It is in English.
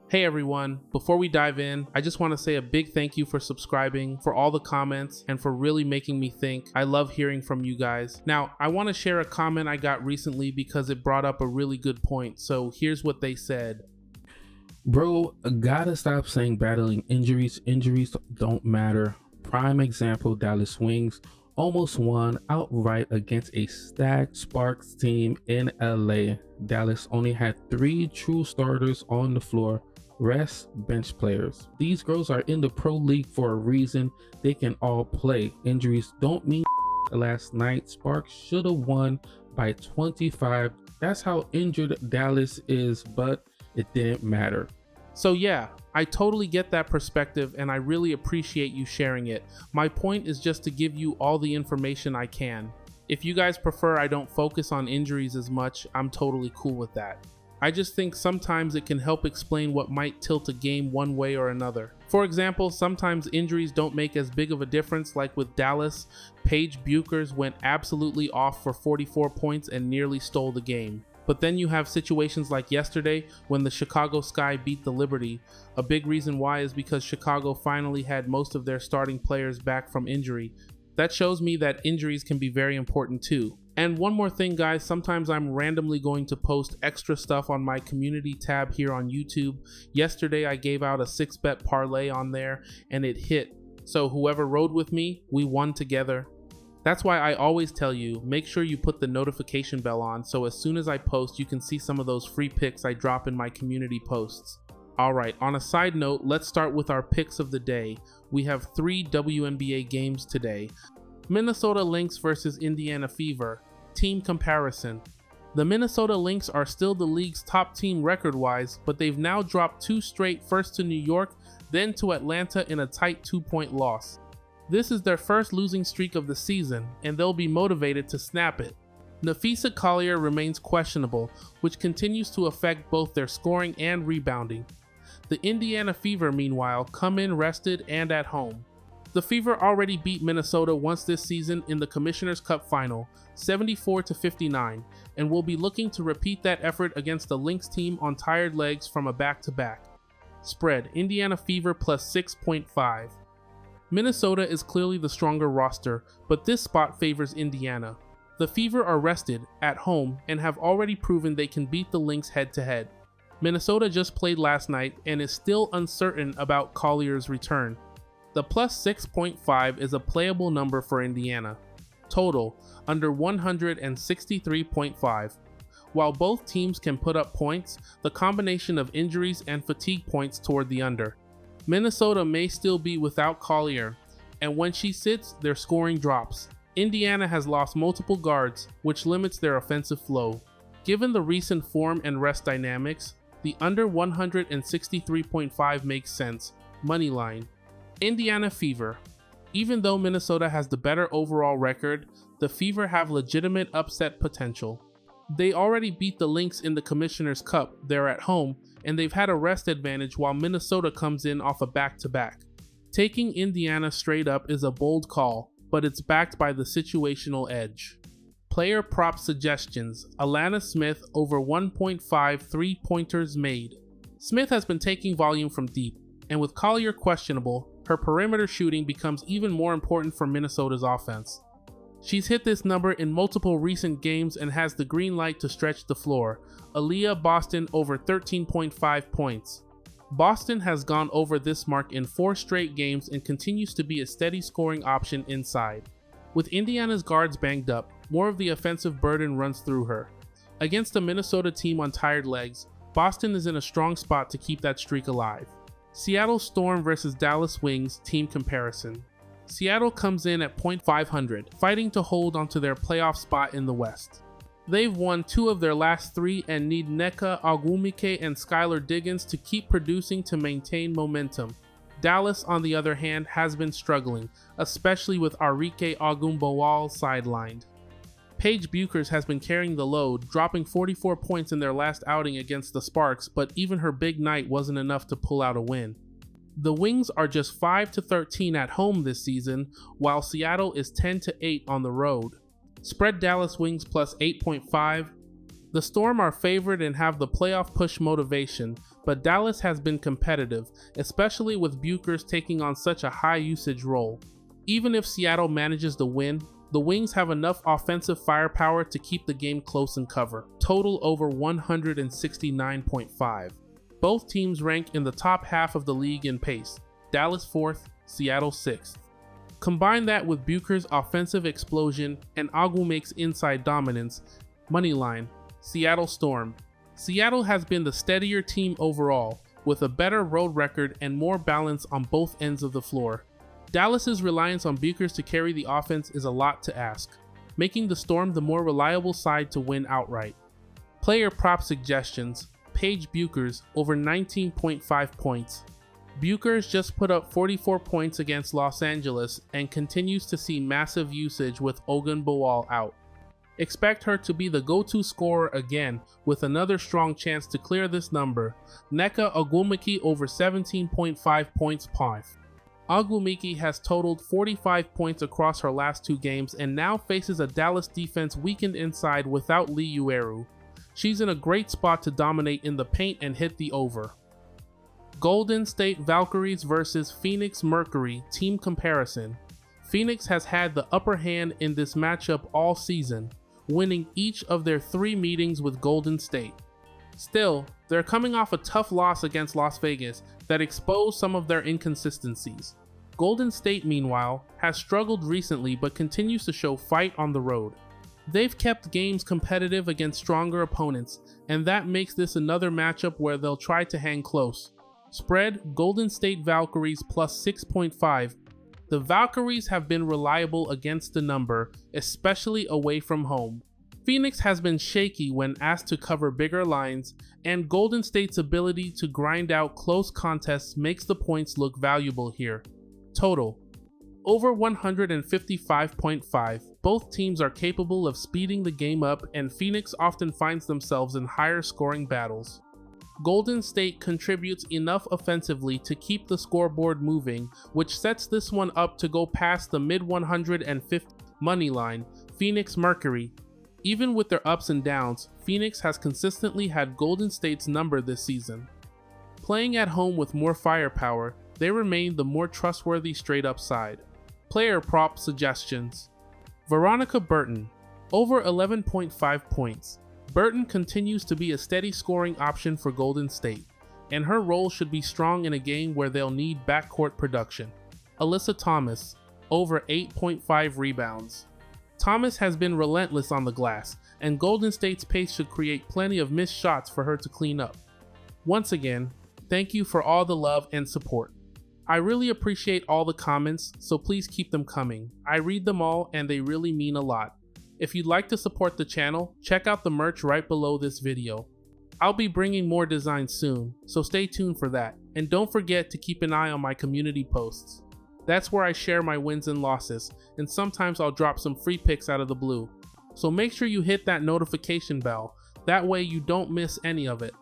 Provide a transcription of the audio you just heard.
Hey everyone, before we dive in, I just want to say a big thank you for subscribing, for all the comments, and for really making me think. I love hearing from you guys. Now, I want to share a comment I got recently because it brought up a really good point, so here's what they said. Bro, gotta stop saying battling injuries. Injuries don't matter. Prime example, Dallas Wings almost won outright against a stacked Sparks team in LA. Dallas only had 3 true starters on the floor, rest bench players. These girls are in the pro league for a reason. They can all play. Injuries don't mean last night. Sparks should have won by 25. That's how injured Dallas is, but it didn't matter. So yeah, I totally get that perspective and I really appreciate you sharing it. My point is just to give you all the information I can. If you guys prefer I don't focus on injuries as much, I'm totally cool with that. I just think sometimes it can help explain what might tilt a game one way or another. For example, sometimes injuries don't make as big of a difference, like with Dallas. Paige Bueckers went absolutely off for 44 points and nearly stole the game. But then you have situations like yesterday when the Chicago Sky beat the Liberty. A big reason why is because Chicago finally had most of their starting players back from injury. That shows me that injuries can be very important too. And one more thing guys, sometimes I'm randomly going to post extra stuff on my community tab here on YouTube. Yesterday I gave out a 6-bet parlay on there and it hit. So whoever rode with me, we won together. That's why I always tell you, make sure you put the notification bell on so as soon as I post, you can see some of those free picks I drop in my community posts. Alright, on a side note, let's start with our picks of the day. We have 3 WNBA games today. Minnesota Lynx versus Indiana Fever. Team comparison. The Minnesota Lynx are still the league's top team record-wise, but they've now dropped 2 straight, first to New York, then to Atlanta in a tight 2-point loss. This is their first losing streak of the season, and they'll be motivated to snap it. Napheesa Collier remains questionable, which continues to affect both their scoring and rebounding. The Indiana Fever, meanwhile, come in rested and at home. The Fever already beat Minnesota once this season in the Commissioner's Cup final, 74-59, and will be looking to repeat that effort against the Lynx team on tired legs from a back-to-back. Spread, Indiana Fever plus 6.5. Minnesota is clearly the stronger roster, but this spot favors Indiana. The Fever are rested, at home, and have already proven they can beat the Lynx head-to-head. Minnesota just played last night and is still uncertain about Collier's return. The plus 6.5 is a playable number for Indiana. Total, under 163.5. While both teams can put up points, the combination of injuries and fatigue points toward the under. Minnesota may still be without Collier, and when she sits, their scoring drops. Indiana has lost multiple guards, which limits their offensive flow. Given the recent form and rest dynamics, the under 163.5 makes sense. Moneyline. Indiana Fever. Even though Minnesota has the better overall record, the Fever have legitimate upset potential. They already beat the Lynx in the Commissioner's Cup, they're at home, and they've had a rest advantage while Minnesota comes in off a back-to-back. Taking Indiana straight up is a bold call, but it's backed by the situational edge. Player prop suggestions. Alana Smith over 1.5 3-pointers made. Smith has been taking volume from deep, and with Collier questionable, her perimeter shooting becomes even more important for Minnesota's offense. She's hit this number in multiple recent games and has the green light to stretch the floor. Aaliyah Boston over 13.5 points. Boston has gone over this mark in 4 straight games and continues to be a steady scoring option inside. With Indiana's guards banged up, more of the offensive burden runs through her. Against a Minnesota team on tired legs, Boston is in a strong spot to keep that streak alive. Seattle Storm versus Dallas Wings team comparison. Seattle comes in at .500, fighting to hold onto their playoff spot in the West. They've won 2 of their last 3 and need Nneka Ogwumike and Skylar Diggins to keep producing to maintain momentum. Dallas, on the other hand, has been struggling, especially with Arike Ogunbowale sidelined. Paige Bueckers has been carrying the load, dropping 44 points in their last outing against the Sparks, but even her big night wasn't enough to pull out a win. The Wings are just 5-13 at home this season, while Seattle is 10-8 on the road. Spread Dallas Wings plus 8.5. The Storm are favored and have the playoff push motivation, but Dallas has been competitive, especially with Buchers taking on such a high usage role. Even if Seattle manages to win, the Wings have enough offensive firepower to keep the game close and cover. Total over 169.5. Both teams rank in the top half of the league in pace. Dallas 4th, Seattle 6th. Combine that with Buchers' offensive explosion and Agumek's inside dominance. Moneyline, Seattle Storm. Seattle has been the steadier team overall, with a better road record and more balance on both ends of the floor. Dallas's reliance on Buchers to carry the offense is a lot to ask, making the Storm the more reliable side to win outright. Player prop suggestions: Paige Buchers over 19.5 points. Buchers just put up 44 points against Los Angeles and continues to see massive usage with Ogunbowale out. Expect her to be the go-to scorer again, with another strong chance to clear this number. Nneka Ogwumike over 17.5 points POF. Ogwumike has totaled 45 points across her last 2 games and now faces a Dallas defense weakened inside without Lee Ueru. She's in a great spot to dominate in the paint and hit the over. Golden State Valkyries versus Phoenix Mercury team comparison. Phoenix has had the upper hand in this matchup all season, winning each of their 3 meetings with Golden State. Still, they're coming off a tough loss against Las Vegas that exposed some of their inconsistencies. Golden State, meanwhile, has struggled recently but continues to show fight on the road. They've kept games competitive against stronger opponents, and that makes this another matchup where they'll try to hang close. Spread: Golden State Valkyries plus 6.5. The Valkyries have been reliable against the number, especially away from home. Phoenix has been shaky when asked to cover bigger lines, and Golden State's ability to grind out close contests makes the points look valuable here. Total: over 155.5. Both teams are capable of speeding the game up, and Phoenix often finds themselves in higher scoring battles. Golden State contributes enough offensively to keep the scoreboard moving, which sets this one up to go past the mid 150 money line. Phoenix Mercury. Even with their ups and downs, Phoenix has consistently had Golden State's number this season. Playing at home with more firepower, they remain the more trustworthy straight up side. Player prop suggestions: Veronica Burton, over 11.5 points. Burton continues to be a steady scoring option for Golden State, and her role should be strong in a game where they'll need backcourt production. Alyssa Thomas, over 8.5 rebounds. Thomas has been relentless on the glass, and Golden State's pace should create plenty of missed shots for her to clean up. Once again, thank you for all the love and support. I really appreciate all the comments, so please keep them coming. I read them all and they really mean a lot. If you'd like to support the channel, check out the merch right below this video. I'll be bringing more designs soon, so stay tuned for that. And don't forget to keep an eye on my community posts. That's where I share my wins and losses, and sometimes I'll drop some free picks out of the blue. So make sure you hit that notification bell, that way you don't miss any of it.